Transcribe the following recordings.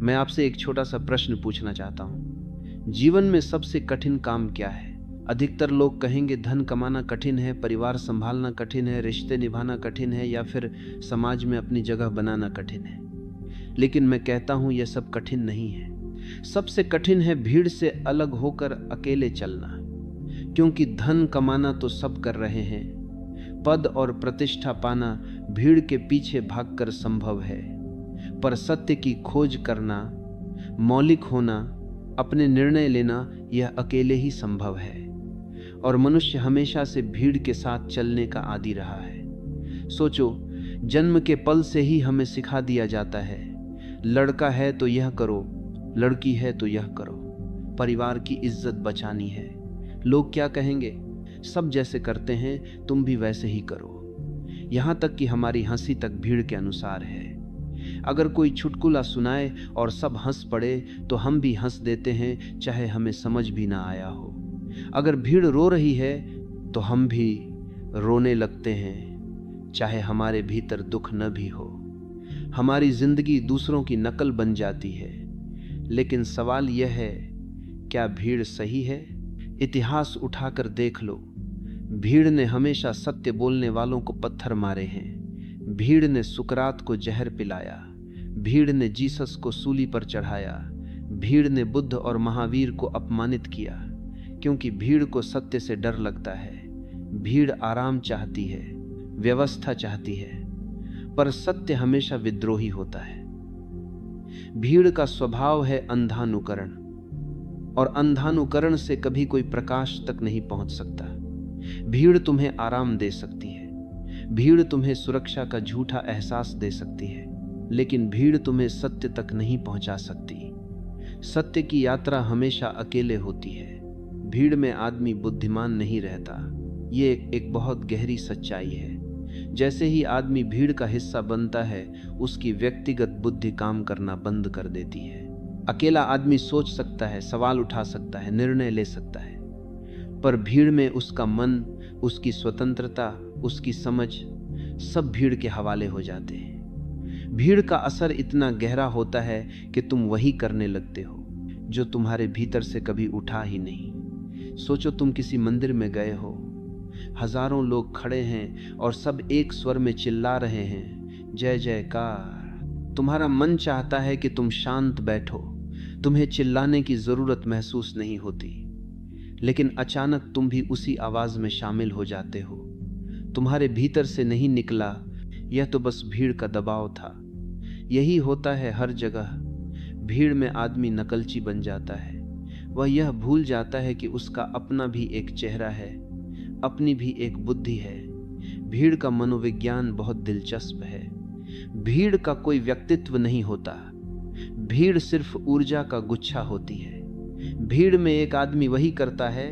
मैं आपसे एक छोटा सा प्रश्न पूछना चाहता हूँ। जीवन में सबसे कठिन काम क्या है? अधिकतर लोग कहेंगे धन कमाना कठिन है, परिवार संभालना कठिन है, रिश्ते निभाना कठिन है, या फिर समाज में अपनी जगह बनाना कठिन है। लेकिन मैं कहता हूँ यह सब कठिन नहीं है। सबसे कठिन है भीड़ से अलग होकर अकेले चलना। क्योंकि धन कमाना तो सब कर रहे हैं, पद और प्रतिष्ठा पाना भीड़ के पीछे भागकर संभव है, पर सत्य की खोज करना, मौलिक होना, अपने निर्णय लेना, यह अकेले ही संभव है। और मनुष्य हमेशा से भीड़ के साथ चलने का आदी रहा है। सोचो, जन्म के पल से ही हमें सिखा दिया जाता है, लड़का है तो यह करो, लड़की है तो यह करो, परिवार की इज्जत बचानी है। लोग क्या कहेंगे? सब जैसे करते हैं तुम भी वैसे ही करो। यहाँ तक कि हमारी हंसी तक भीड़ के अनुसार है। अगर कोई चुटकुला सुनाए और सब हंस पड़े तो हम भी हंस देते हैं, चाहे हमें समझ भी ना आया हो। अगर भीड़ रो रही है तो हम भी रोने लगते हैं, चाहे हमारे भीतर दुख न भी हो। हमारी जिंदगी दूसरों की नकल बन जाती है। लेकिन सवाल यह है, क्या भीड़ सही है? इतिहास उठाकर देख लो। भीड़ ने हमेशा सत्य बोलने वालों को पत्थर मारे हैं। भीड़ ने सुकरात को जहर पिलाया। भीड़ ने जीसस को सूली पर चढ़ाया। भीड़ ने बुद्ध और महावीर को अपमानित किया, क्योंकि भीड़ को सत्य से डर लगता है। भीड़ आराम चाहती है, व्यवस्था चाहती है, पर सत्य हमेशा विद्रोही होता है। भीड़ का स्वभाव है अंधानुकरण, और अंधानुकरण से कभी कोई प्रकाश तक नहीं पहुंच सकता। भीड़ तुम्हें आराम दे सकती है, भीड़ तुम्हें सुरक्षा का झूठा एहसास दे सकती है, लेकिन भीड़ तुम्हें सत्य तक नहीं पहुंचा सकती। सत्य की यात्रा हमेशा अकेले होती है। भीड़ में आदमी बुद्धिमान नहीं रहता। ये एक बहुत गहरी सच्चाई है। जैसे ही आदमी भीड़ का हिस्सा बनता है, उसकी व्यक्तिगत बुद्धि काम करना बंद कर देती है। अकेला आदमी सोच सकता है, सवाल उठा सकता है, निर्णय ले सकता है, पर भीड़ में उसका मन, उसकी स्वतंत्रता, उसकी समझ सब भीड़ के हवाले हो जाते हैं। भीड़ का असर इतना गहरा होता है कि तुम वही करने लगते हो जो तुम्हारे भीतर से कभी उठा ही नहीं। सोचो, तुम किसी मंदिर में गए हो, हजारों लोग खड़े हैं और सब एक स्वर में चिल्ला रहे हैं, जय जयकार। तुम्हारा मन चाहता है कि तुम शांत बैठो, तुम्हें चिल्लाने की जरूरत महसूस नहीं होती, लेकिन अचानक तुम भी उसी आवाज में शामिल हो जाते हो। तुम्हारे भीतर से नहीं निकला, यह तो बस भीड़ का दबाव था। यही होता है हर जगह। भीड़ में आदमी नकलची बन जाता है। वह यह भूल जाता है कि उसका अपना भी एक चेहरा है, अपनी भी एक बुद्धि है। भीड़ का मनोविज्ञान बहुत दिलचस्प है। भीड़ का कोई व्यक्तित्व नहीं होता, भीड़ सिर्फ ऊर्जा का गुच्छा होती है। भीड़ में एक आदमी वही करता है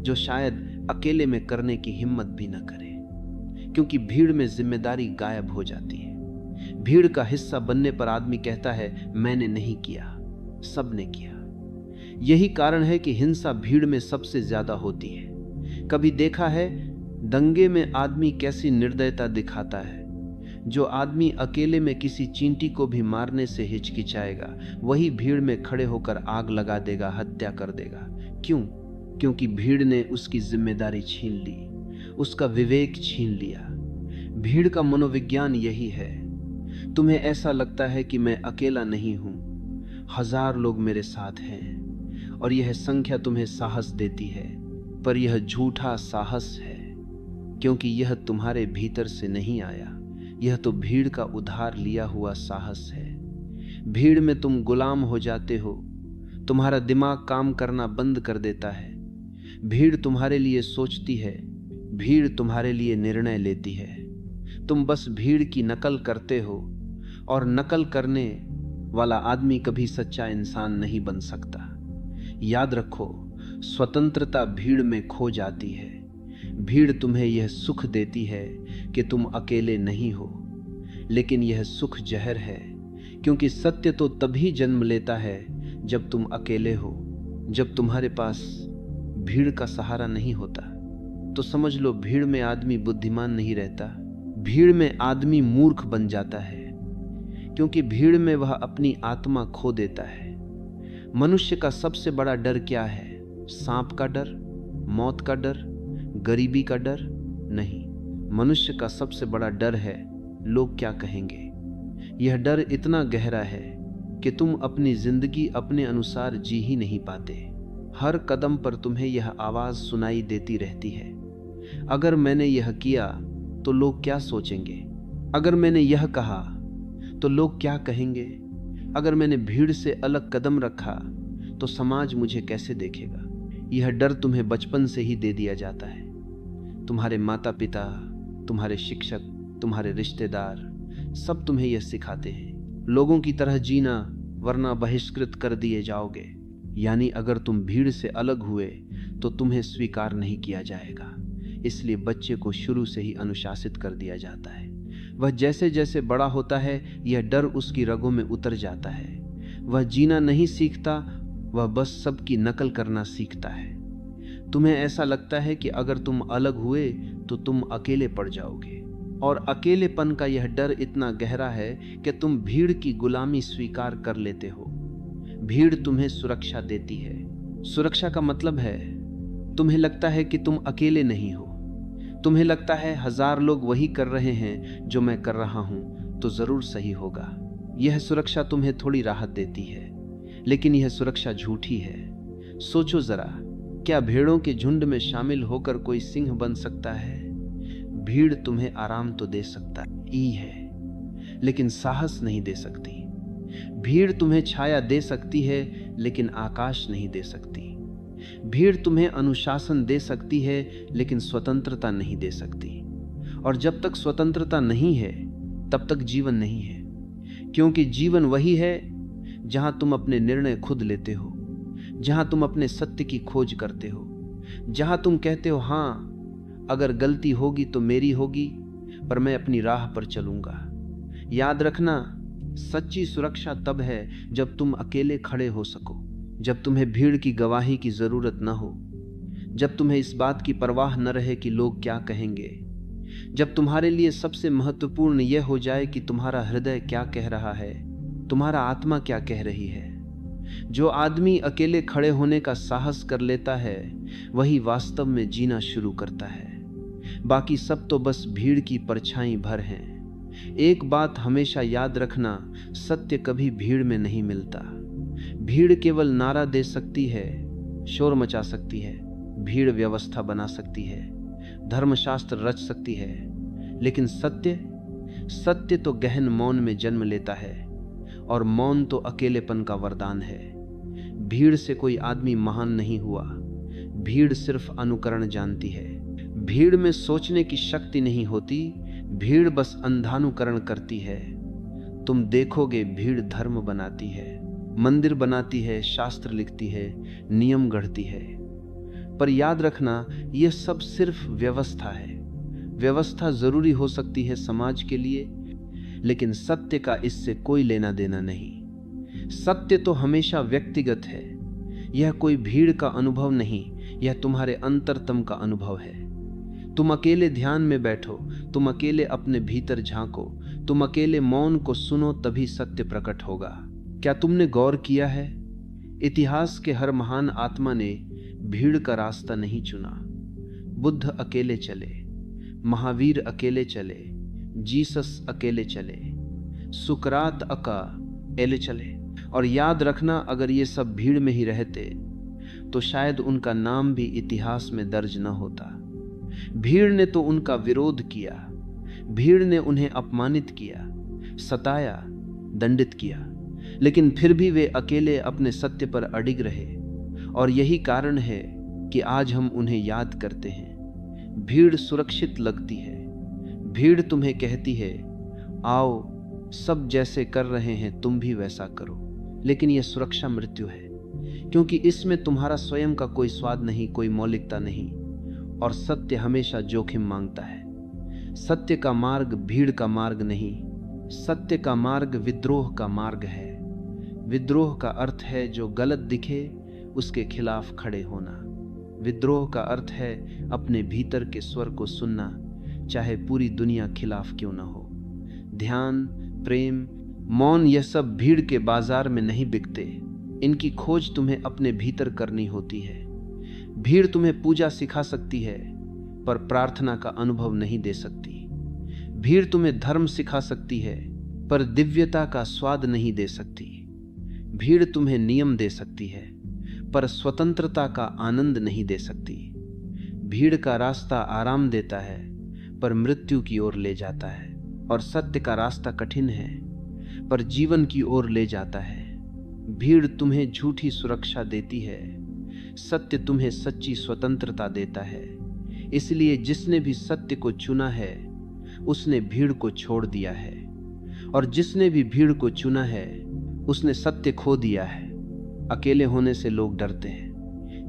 जो शायद अकेले में करने की हिम्मत भी न करे, क्योंकि भीड़ में जिम्मेदारी गायब हो जाती है। भीड़ का हिस्सा बनने पर आदमी कहता है, मैंने नहीं किया, सबने किया। यही कारण है कि हिंसा भीड़ में सबसे ज्यादा होती है। कभी देखा है दंगे में आदमी कैसी निर्दयता दिखाता है? जो आदमी अकेले में किसी चींटी को भी मारने से हिचकिचाएगा, वही भीड़ में खड़े होकर आग लगा देगा, हत्या कर देगा। क्यों? क्योंकि भीड़ ने उसकी जिम्मेदारी छीन ली, उसका विवेक छीन लिया। भीड़ का मनोविज्ञान यही है। तुम्हें ऐसा लगता है कि मैं अकेला नहीं हूं, हजार लोग मेरे साथ हैं, और यह संख्या तुम्हें साहस देती है, पर यह झूठा साहस है, क्योंकि यह तुम्हारे भीतर से नहीं आया। यह तो भीड़ का उधार लिया हुआ साहस है। भीड़ में तुम गुलाम हो जाते हो, तुम्हारा दिमाग काम करना बंद कर देता है। भीड़ तुम्हारे लिए सोचती है, भीड़ तुम्हारे लिए निर्णय लेती है। तुम बस भीड़ की नकल करते हो, और नकल करने वाला आदमी कभी सच्चा इंसान नहीं बन सकता। याद रखो, स्वतंत्रता भीड़ में खो जाती है। भीड़ तुम्हें यह सुख देती है कि तुम अकेले नहीं हो, लेकिन यह सुख जहर है, क्योंकि सत्य तो तभी जन्म लेता है जब तुम अकेले हो, जब तुम्हारे पास भीड़ का सहारा नहीं होता। तो समझ लो, भीड़ में आदमी बुद्धिमान नहीं रहता, भीड़ में आदमी मूर्ख बन जाता है। क्योंकि भीड़ में वह अपनी आत्मा खो देता है। मनुष्य का सबसे बड़ा डर क्या है? सांप का डर, मौत का डर, गरीबी का डर? नहीं, मनुष्य का सबसे बड़ा डर है लोग क्या कहेंगे। यह डर इतना गहरा है कि तुम अपनी जिंदगी अपने अनुसार जी ही नहीं पाते। हर कदम पर तुम्हें यह आवाज सुनाई देती रहती है, अगर मैंने यह किया तो लोग क्या सोचेंगे, अगर मैंने यह कहा तो लोग क्या कहेंगे, अगर मैंने भीड़ से अलग कदम रखा तो समाज मुझे कैसे देखेगा। यह डर तुम्हें बचपन से ही दे दिया जाता है। तुम्हारे माता पिता, तुम्हारे शिक्षक, तुम्हारे रिश्तेदार सब तुम्हें यह सिखाते हैं, लोगों की तरह जीना वरना बहिष्कृत कर दिए जाओगे। यानी अगर तुम भीड़ से अलग हुए तो तुम्हें स्वीकार नहीं किया जाएगा। इसलिए बच्चे को शुरू से ही अनुशासित कर दिया जाता है। वह जैसे जैसे बड़ा होता है यह डर उसकी रगों में उतर जाता है। वह जीना नहीं सीखता, वह बस सबकी नकल करना सीखता है। तुम्हें ऐसा लगता है कि अगर तुम अलग हुए तो तुम अकेले पड़ जाओगे, और अकेलेपन का यह डर इतना गहरा है कि तुम भीड़ की गुलामी स्वीकार कर लेते हो। भीड़ तुम्हें सुरक्षा देती है। सुरक्षा का मतलब है तुम्हें लगता है कि तुम अकेले नहीं हो। तुम्हें लगता है 1000 लोग वही कर रहे हैं जो मैं कर रहा हूं तो जरूर सही होगा। यह सुरक्षा तुम्हें थोड़ी राहत देती है, लेकिन यह सुरक्षा झूठी है। सोचो जरा, क्या भेड़ों के झुंड में शामिल होकर कोई सिंह बन सकता है? भीड़ तुम्हें आराम तो दे सकता है, लेकिन साहस नहीं दे सकती। भीड़ तुम्हें छाया दे सकती है, लेकिन आकाश नहीं दे सकती। भीड़ तुम्हें अनुशासन दे सकती है, लेकिन स्वतंत्रता नहीं दे सकती। और जब तक स्वतंत्रता नहीं है तब तक जीवन नहीं है, क्योंकि जीवन वही है जहां तुम अपने निर्णय खुद लेते हो, जहां तुम अपने सत्य की खोज करते हो, जहां तुम कहते हो हाँ, अगर गलती होगी तो मेरी होगी, पर मैं अपनी राह पर चलूंगा। याद रखना, सच्ची सुरक्षा तब है जब तुम अकेले खड़े हो सको, जब तुम्हें भीड़ की गवाही की जरूरत न हो, जब तुम्हें इस बात की परवाह न रहे कि लोग क्या कहेंगे, जब तुम्हारे लिए सबसे महत्वपूर्ण यह हो जाए कि तुम्हारा हृदय क्या कह रहा है, तुम्हारा आत्मा क्या कह रही है। जो आदमी अकेले खड़े होने का साहस कर लेता है वही वास्तव में जीना शुरू करता है। बाकी सब तो बस भीड़ की परछाई भर हैं। एक बात हमेशा याद रखना, सत्य कभी भीड़ में नहीं मिलता। भीड़ केवल नारा दे सकती है, शोर मचा सकती है, भीड़ व्यवस्था बना सकती है, धर्मशास्त्र रच सकती है, लेकिन सत्य तो गहन मौन में जन्म लेता है, और मौन तो अकेलेपन का वरदान है। भीड़ से कोई आदमी महान नहीं हुआ, भीड़ सिर्फ अनुकरण जानती है। भीड़ में सोचने की शक्ति नहीं होती, भीड़ बस अंधानुकरण करती है। तुम देखोगे भीड़ धर्म बनाती है, मंदिर बनाती है, शास्त्र लिखती है, नियम गढ़ती है, पर याद रखना यह सब सिर्फ व्यवस्था है। व्यवस्था जरूरी हो सकती है समाज के लिए, लेकिन सत्य का इससे कोई लेना देना नहीं। सत्य तो हमेशा व्यक्तिगत है। यह कोई भीड़ का अनुभव नहीं, यह तुम्हारे अंतरतम का अनुभव है। तुम अकेले ध्यान में बैठो, तुम अकेले अपने भीतर झांको, तुम अकेले मौन को सुनो, तभी सत्य प्रकट होगा। क्या तुमने गौर किया है, इतिहास के हर महान आत्मा ने भीड़ का रास्ता नहीं चुना। बुद्ध अकेले चले, महावीर अकेले चले, जीसस अकेले चले, सुकरात अकेले चले। और याद रखना, अगर ये सब भीड़ में ही रहते तो शायद उनका नाम भी इतिहास में दर्ज न होता। भीड़ ने तो उनका विरोध किया, भीड़ ने उन्हें अपमानित किया, सताया, दंडित किया, लेकिन फिर भी वे अकेले अपने सत्य पर अडिग रहे। और यही कारण है कि आज हम उन्हें याद करते हैं। भीड़ सुरक्षित लगती है, भीड़ तुम्हें कहती है आओ, सब जैसे कर रहे हैं तुम भी वैसा करो, लेकिन यह सुरक्षा मृत्यु है, क्योंकि इसमें तुम्हारा स्वयं का कोई स्वाद नहीं, कोई मौलिकता नहीं। और सत्य हमेशा जोखिम मांगता है। सत्य का मार्ग भीड़ का मार्ग नहीं, सत्य का मार्ग विद्रोह का मार्ग है। विद्रोह का अर्थ है जो गलत दिखे उसके खिलाफ खड़े होना। विद्रोह का अर्थ है अपने भीतर के स्वर को सुनना, चाहे पूरी दुनिया खिलाफ क्यों ना हो। ध्यान, प्रेम, मौन, यह सब भीड़ के बाजार में नहीं बिकते। इनकी खोज तुम्हें अपने भीतर करनी होती है। भीड़ तुम्हें पूजा सिखा सकती है, पर प्रार्थना का अनुभव नहीं दे सकती। भीड़ तुम्हें धर्म सिखा सकती है, पर दिव्यता का स्वाद नहीं दे सकती। भीड़ तुम्हें नियम दे सकती है, पर स्वतंत्रता का आनंद नहीं दे सकती। भीड़ का रास्ता आराम देता है, पर मृत्यु की ओर ले जाता है। और सत्य का रास्ता कठिन है, पर जीवन की ओर ले जाता है। भीड़ तुम्हें झूठी सुरक्षा देती है, सत्य तुम्हें सच्ची स्वतंत्रता देता है। इसलिए जिसने भी सत्य को चुना है, उसने भीड़ को छोड़ दिया है, और जिसने भी भीड़ को चुना है, उसने सत्य खो दिया है। अकेले होने से लोग डरते हैं।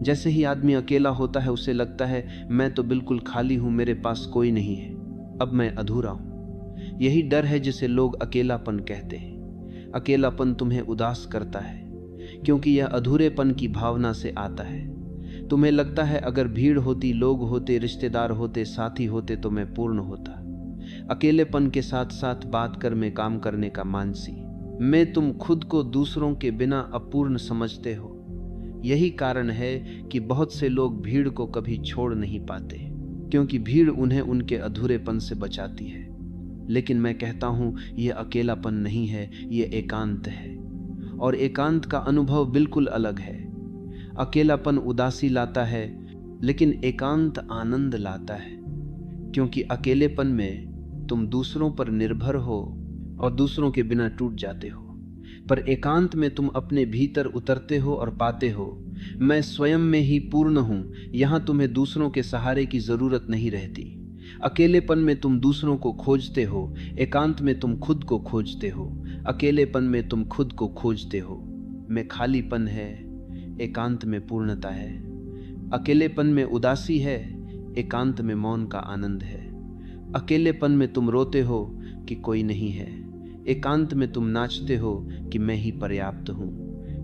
जैसे ही आदमी अकेला होता है, उसे लगता है मैं तो बिल्कुल खाली हूं, मेरे पास कोई नहीं है, अब मैं अधूरा हूं। यही डर है जिसे लोग अकेलापन कहते हैं। अकेलापन तुम्हें उदास करता है, क्योंकि यह अधूरेपन की भावना से आता है। तुम्हें लगता है अगर भीड़ होती, लोग होते, रिश्तेदार होते, साथी होते तो मैं पूर्ण होता। अकेलेपन के साथ साथ बात कर में काम करने का मानसी में तुम खुद को दूसरों के बिना अपूर्ण समझते हो। यही कारण है कि बहुत से लोग भीड़ को कभी छोड़ नहीं पाते, क्योंकि भीड़ उन्हें उनके अधूरेपन से बचाती है। लेकिन मैं कहता हूं, यह अकेलापन नहीं है, यह एकांत है। और एकांत का अनुभव बिल्कुल अलग है। अकेलापन उदासी लाता है, लेकिन एकांत आनंद लाता है। क्योंकि अकेलेपन में तुम दूसरों पर निर्भर हो और दूसरों के बिना टूट जाते हो, पर एकांत में तुम अपने भीतर उतरते हो और पाते हो मैं स्वयं में ही पूर्ण हूं। यहां तुम्हें दूसरों के सहारे की जरूरत नहीं रहती। अकेलेपन में तुम दूसरों को खोजते हो, एकांत में तुम खुद को खोजते हो। अकेलेपन में तुम खुद को खोजते हो, में खालीपन है, एकांत में पूर्णता है। अकेलेपन में उदासी है, एकांत में मौन का आनंद है। अकेलेपन में तुम रोते हो कि कोई नहीं है, एकांत में तुम नाचते हो कि मैं ही पर्याप्त हूं।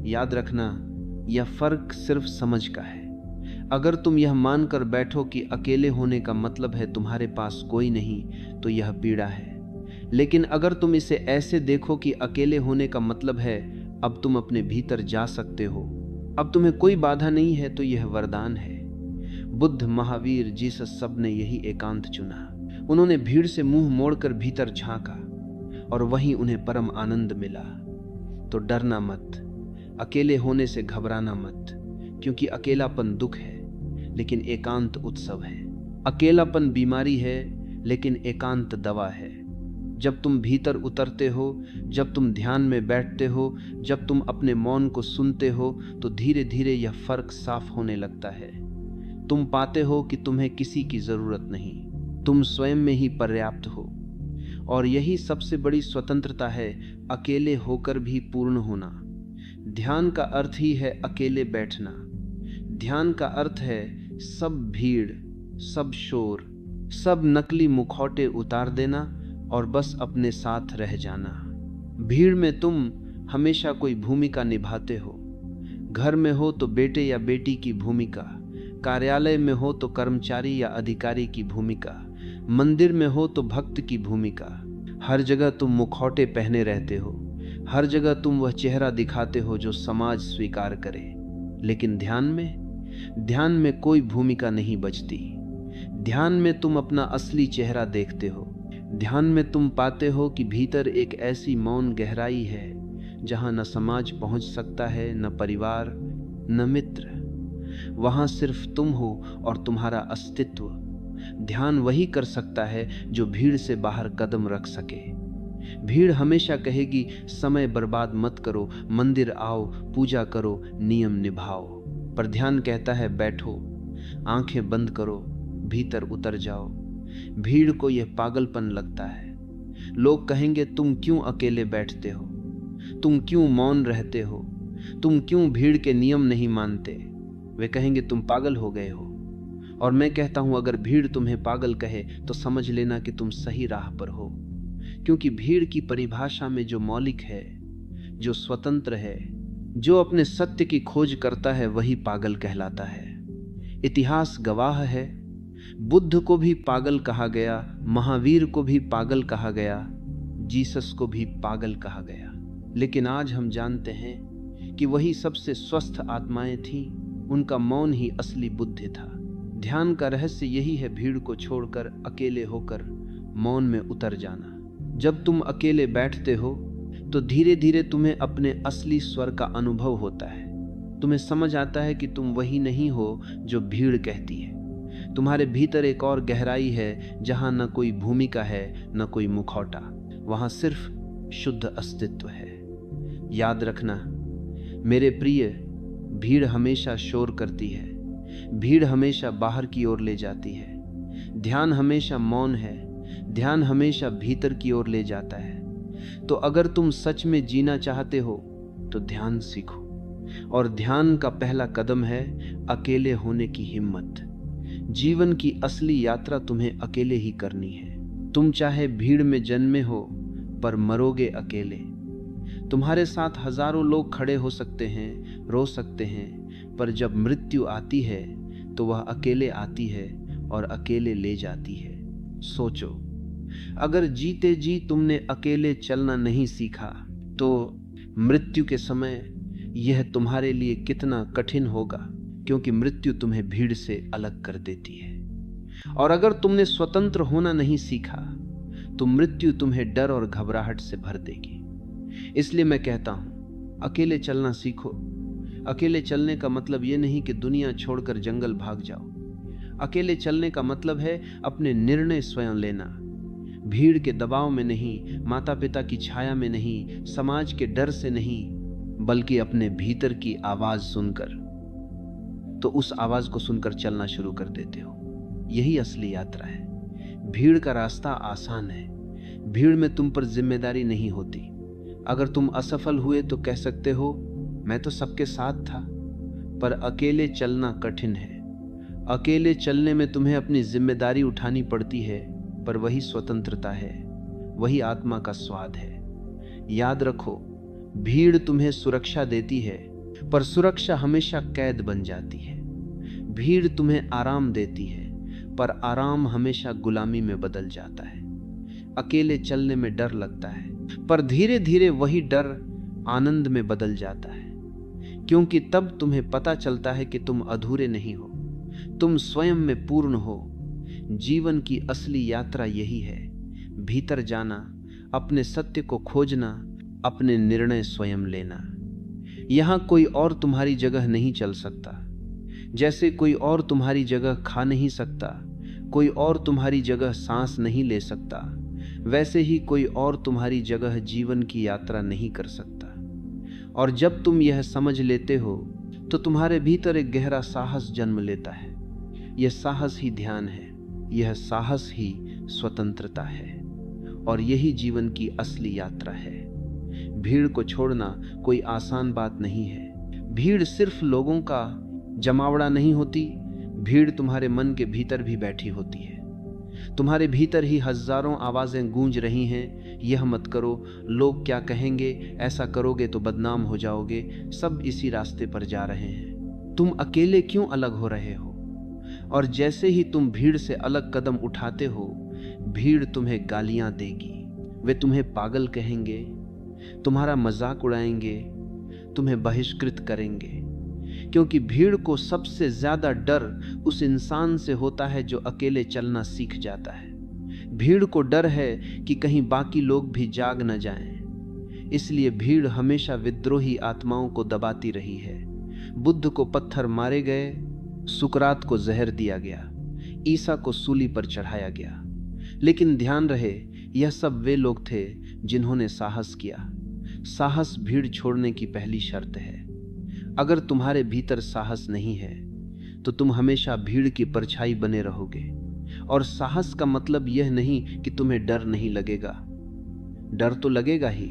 याद रखना, यह फर्क सिर्फ समझ का है। अगर तुम यह मानकर बैठो कि अकेले होने का मतलब है तुम्हारे पास कोई नहीं, तो यह पीड़ा है। लेकिन अगर तुम इसे ऐसे देखो कि अकेले होने का मतलब है अब तुम अपने भीतर जा सकते हो, अब तुम्हें कोई बाधा नहीं है, तो यह वरदान है। बुद्ध, महावीर, जीसस, सब ने यही एकांत चुना। उन्होंने भीड़ से मुंह मोड़कर भीतर झांका और वहीं उन्हें परम आनंद मिला। तो डरना मत, अकेले होने से घबराना मत, क्योंकि अकेलापन दुख है, लेकिन एकांत उत्सव है। अकेलापन बीमारी है, लेकिन एकांत दवा है। जब तुम भीतर उतरते हो, जब तुम ध्यान में बैठते हो, जब तुम अपने मौन को सुनते हो, तो धीरे धीरे यह फर्क साफ होने लगता है। तुम पाते हो कि तुम्हें किसी की जरूरत नहीं, तुम स्वयं में ही पर्याप्त हो। और यही सबसे बड़ी स्वतंत्रता है, अकेले होकर भी पूर्ण होना। ध्यान का अर्थ ही है अकेले बैठना। ध्यान का अर्थ है सब भीड़, सब शोर, सब नकली मुखौटे उतार देना और बस अपने साथ रह जाना। भीड़ में तुम हमेशा कोई भूमिका निभाते हो। घर में हो तो बेटे या बेटी की भूमिका, कार्यालय में हो तो कर्मचारी या अधिकारी की भूमिका, मंदिर में हो तो भक्त की भूमिका। हर जगह तुम मुखौटे पहने रहते हो, हर जगह तुम वह चेहरा दिखाते हो जो समाज स्वीकार करे। लेकिन ध्यान में कोई भूमिका नहीं बचती। ध्यान में तुम अपना असली चेहरा देखते हो। ध्यान में तुम पाते हो कि भीतर एक ऐसी मौन गहराई है जहां न समाज पहुंच सकता है, न परिवार, न मित्र। वहां सिर्फ तुम हो और तुम्हारा अस्तित्व। ध्यान वही कर सकता है जो भीड़ से बाहर कदम रख सके। भीड़ हमेशा कहेगी समय बर्बाद मत करो, मंदिर आओ, पूजा करो, नियम निभाओ। पर ध्यान कहता है बैठो, आंखें बंद करो, भीतर उतर जाओ। भीड़ को यह पागलपन लगता है। लोग कहेंगे तुम क्यों अकेले बैठते हो, तुम क्यों मौन रहते हो, तुम क्यों भीड़ के नियम नहीं मानते। वे कहेंगे तुम पागल हो गए हो। और मैं कहता हूं अगर भीड़ तुम्हें पागल कहे तो समझ लेना कि तुम सही राह पर हो। क्योंकि भीड़ की परिभाषा में जो मौलिक है, जो स्वतंत्र है, जो अपने सत्य की खोज करता है, वही पागल कहलाता है। इतिहास गवाह है, बुद्ध को भी पागल कहा गया, महावीर को भी पागल कहा गया, जीसस को भी पागल कहा गया, लेकिन आज हम जानते हैं कि वही सबसे स्वस्थ आत्माएं थीं। उनका मौन ही असली बुद्धि था। ध्यान का रहस्य यही है, भीड़ को छोड़कर अकेले होकर मौन में उतर जाना। जब तुम अकेले बैठते हो तो धीरे धीरे तुम्हें अपने असली स्वर का अनुभव होता है। तुम्हें समझ आता है कि तुम वही नहीं हो जो भीड़ कहती है। तुम्हारे भीतर एक और गहराई है जहां न कोई भूमिका है न कोई मुखौटा, वहां सिर्फ शुद्ध अस्तित्व है। याद रखना मेरे प्रिय, भीड़ हमेशा शोर करती है, भीड़ हमेशा बाहर की ओर ले जाती है। ध्यान हमेशा मौन है, ध्यान हमेशा भीतर की ओर ले जाता है। तो अगर तुम सच में जीना चाहते हो तो ध्यान सीखो, और ध्यान का पहला कदम है अकेले होने की हिम्मत। जीवन की असली यात्रा तुम्हें अकेले ही करनी है। तुम चाहे भीड़ में जन्मे हो पर मरोगे अकेले। तुम्हारे साथ हजारों लोग खड़े हो सकते हैं, रो सकते हैं, पर जब मृत्यु आती है तो वह अकेले आती है और अकेले ले जाती है। सोचो, अगर जीते जी तुमने अकेले चलना नहीं सीखा तो मृत्यु के समय यह तुम्हारे लिए कितना कठिन होगा, क्योंकि मृत्यु तुम्हें भीड़ से अलग कर देती है। और अगर तुमने स्वतंत्र होना नहीं सीखा तो मृत्यु तुम्हें डर और घबराहट से भर देगी। इसलिए मैं कहता हूं, अकेले चलना सीखो। अकेले चलने का मतलब यह नहीं कि दुनिया छोड़कर जंगल भाग जाओ। अकेले चलने का मतलब है अपने निर्णय स्वयं लेना, भीड़ के दबाव में नहीं, माता पिता की छाया में नहीं, समाज के डर से नहीं, बल्कि अपने भीतर की आवाज सुनकर। तो उस आवाज को सुनकर चलना शुरू कर देते हो। यही असली यात्रा है। भीड़ का रास्ता आसान है, भीड़ में तुम पर जिम्मेदारी नहीं होती। अगर तुम असफल हुए तो कह सकते हो मैं तो सबके साथ था, पर अकेले चलना कठिन है। अकेले चलने में तुम्हें अपनी जिम्मेदारी उठानी पड़ती है, पर वही स्वतंत्रता है, वही आत्मा का स्वाद है। याद रखो, भीड़ तुम्हें सुरक्षा देती है, पर सुरक्षा हमेशा कैद बन जाती है। भीड़ तुम्हें आराम देती है, पर आराम हमेशा गुलामी में बदल जाता है। अकेले चलने में डर लगता है, पर धीरे धीरे वही डर आनंद में बदल जाता है, क्योंकि तब तुम्हें पता चलता है कि तुम अधूरे नहीं हो, तुम स्वयं में पूर्ण हो। जीवन की असली यात्रा यही है, भीतर जाना, अपने सत्य को खोजना, अपने निर्णय स्वयं लेना। यहां कोई और तुम्हारी जगह नहीं चल सकता, जैसे कोई और तुम्हारी जगह खा नहीं सकता, कोई और तुम्हारी जगह सांस नहीं ले सकता, वैसे ही कोई और तुम्हारी जगह जीवन की यात्रा नहीं कर सकता। और जब तुम यह समझ लेते हो तो तुम्हारे भीतर एक गहरा साहस जन्म लेता है। यह साहस ही ध्यान है, यह साहस ही स्वतंत्रता है, और यही जीवन की असली यात्रा है। भीड़ को छोड़ना कोई आसान बात नहीं है। भीड़ सिर्फ लोगों का जमावड़ा नहीं होती, भीड़ तुम्हारे मन के भीतर भी बैठी होती है। तुम्हारे भीतर ही हजारों आवाजें गूंज रही हैं, यह मत करो, लोग क्या कहेंगे, ऐसा करोगे तो बदनाम हो जाओगे। सब इसी रास्ते पर जा रहे हैं। तुम अकेले क्यों अलग हो रहे हो? और जैसे ही तुम भीड़ से अलग कदम उठाते हो, भीड़ तुम्हें गालियां देगी, वे तुम्हें पागल कहेंगे, तुम्हारा मजाक उड़ाएंगे, तुम्हें बहिष्कृत करेंगे, क्योंकि भीड़ को सबसे ज्यादा डर उस इंसान से होता है जो अकेले चलना सीख जाता है। भीड़ को डर है कि कहीं बाकी लोग भी जाग न जाएं। इसलिए भीड़ हमेशा विद्रोही आत्माओं को दबाती रही है। बुद्ध को पत्थर मारे गए, सुकरात को जहर दिया गया, ईसा को सूली पर चढ़ाया गया, लेकिन ध्यान रहे यह सब वे लोग थे जिन्होंने साहस किया। साहस भीड़ छोड़ने की पहली शर्त है। अगर तुम्हारे भीतर साहस नहीं है तो तुम हमेशा भीड़ की परछाई बने रहोगे। और साहस का मतलब यह नहीं कि तुम्हें डर नहीं लगेगा, डर तो लगेगा ही,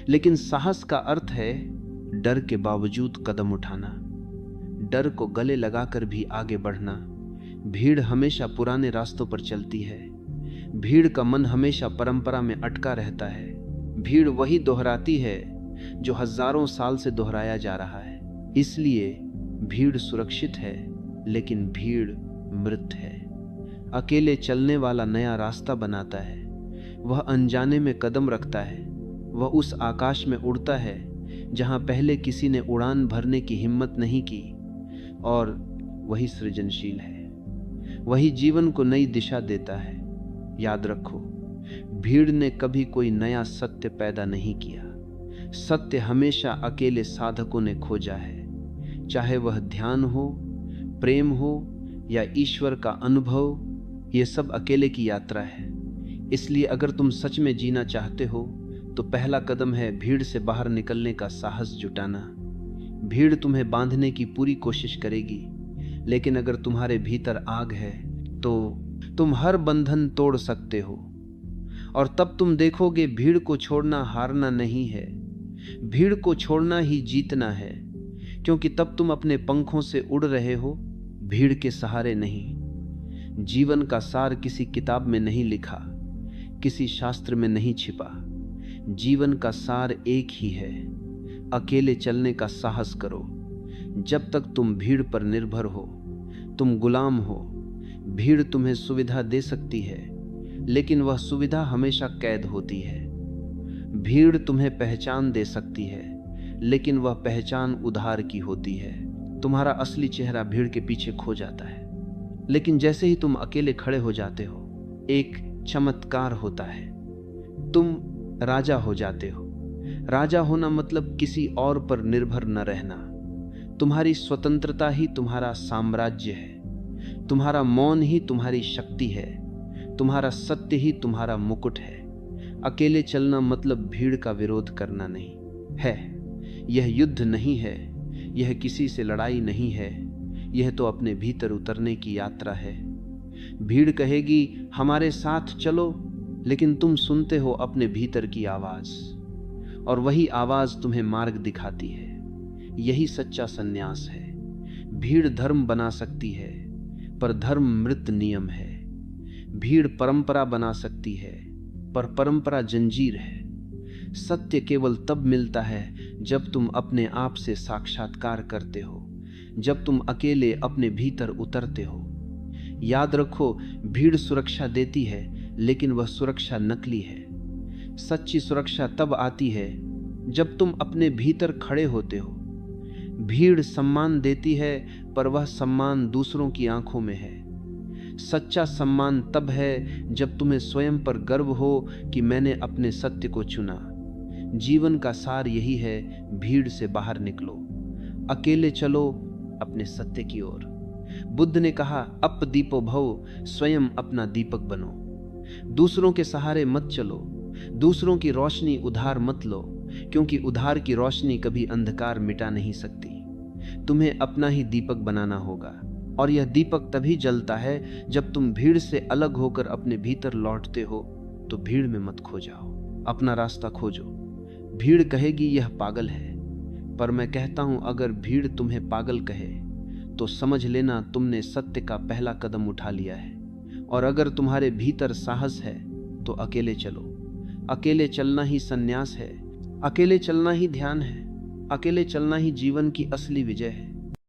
लेकिन साहस का अर्थ है डर के बावजूद कदम उठाना, डर को गले लगाकर भी आगे बढ़ना। भीड़ हमेशा पुराने रास्तों पर चलती है, भीड़ का मन हमेशा परंपरा में अटका रहता है। भीड़ वही दोहराती है जो हजारों साल से दोहराया जा रहा है। इसलिए भीड़ सुरक्षित है, लेकिन भीड़ मृत है। अकेले चलने वाला नया रास्ता बनाता है, वह अनजाने में कदम रखता है, वह उस आकाश में उड़ता है जहां पहले किसी ने उड़ान भरने की हिम्मत नहीं की, और वही सृजनशील है, वही जीवन को नई दिशा देता है। याद रखो, भीड़ ने कभी कोई नया सत्य पैदा नहीं किया। सत्य हमेशा अकेले साधकों ने खोजा है, चाहे वह ध्यान हो, प्रेम हो या ईश्वर का अनुभव, ये सब अकेले की यात्रा है। इसलिए अगर तुम सच में जीना चाहते हो तो पहला कदम है भीड़ से बाहर निकलने का साहस जुटाना। भीड़ तुम्हें बांधने की पूरी कोशिश करेगी, लेकिन अगर तुम्हारे भीतर आग है तो तुम हर बंधन तोड़ सकते हो। और तब तुम देखोगे भीड़ को छोड़ना हारना नहीं है, भीड़ को छोड़ना ही जीतना है, क्योंकि तब तुम अपने पंखों से उड़ रहे हो, भीड़ के सहारे नहीं। जीवन का सार किसी किताब में नहीं लिखा, किसी शास्त्र में नहीं छिपा। जीवन का सार एक ही है, अकेले चलने का साहस करो। जब तक तुम भीड़ पर निर्भर हो, तुम गुलाम हो। भीड़ तुम्हें सुविधा दे सकती है, लेकिन वह सुविधा हमेशा कैद होती है। भीड़ तुम्हें पहचान दे सकती है, लेकिन वह पहचान उधार की होती है। तुम्हारा असली चेहरा भीड़ के पीछे खो जाता है, लेकिन जैसे ही तुम अकेले खड़े हो जाते हो, एक चमत्कार होता है, तुम राजा हो जाते हो। राजा होना मतलब किसी और पर निर्भर न रहना। तुम्हारी स्वतंत्रता ही तुम्हारा साम्राज्य है, तुम्हारा मौन ही तुम्हारी शक्ति है, तुम्हारा सत्य ही तुम्हारा मुकुट है। अकेले चलना मतलब भीड़ का विरोध करना नहीं है। यह युद्ध नहीं है, यह किसी से लड़ाई नहीं है, यह तो अपने भीतर उतरने की यात्रा है। भीड़ कहेगी हमारे साथ चलो, लेकिन तुम सुनते हो अपने भीतर की आवाज, और वही आवाज तुम्हें मार्ग दिखाती है। यही सच्चा सन्यास है। भीड़ धर्म बना सकती है, पर धर्म मृत नियम है। भीड़ परंपरा बना सकती है, पर परंपरा जंजीर है। सत्य केवल तब मिलता है जब तुम अपने आप से साक्षात्कार करते हो, जब तुम अकेले अपने भीतर उतरते हो। याद रखो, भीड़ सुरक्षा देती है, लेकिन वह सुरक्षा नकली है। सच्ची सुरक्षा तब आती है जब तुम अपने भीतर खड़े होते हो। भीड़ सम्मान देती है, पर वह सम्मान दूसरों की आंखों में है। सच्चा सम्मान तब है जब तुम्हें स्वयं पर गर्व हो कि मैंने अपने सत्य को चुना। जीवन का सार यही है, भीड़ से बाहर निकलो, अकेले चलो अपने सत्य की ओर। बुद्ध ने कहा, अप दीपो भव, स्वयं अपना दीपक बनो। दूसरों के सहारे मत चलो, दूसरों की रोशनी उधार मत लो, क्योंकि उधार की रोशनी कभी अंधकार मिटा नहीं सकती। तुम्हें अपना ही दीपक बनाना होगा, और यह दीपक तभी जलता है जब तुम भीड़ से अलग होकर अपने भीतर लौटते हो। तो भीड़ में मत खो जाओ, अपना रास्ता खोजो। भीड़ कहेगी यह पागल है, पर मैं कहता हूं, अगर भीड़ तुम्हें पागल कहे तो समझ लेना तुमने सत्य का पहला कदम उठा लिया है। और अगर तुम्हारे भीतर साहस है तो अकेले चलो। अकेले चलना ही सन्यास है, अकेले चलना ही ध्यान है, अकेले चलना ही जीवन की असली विजय है।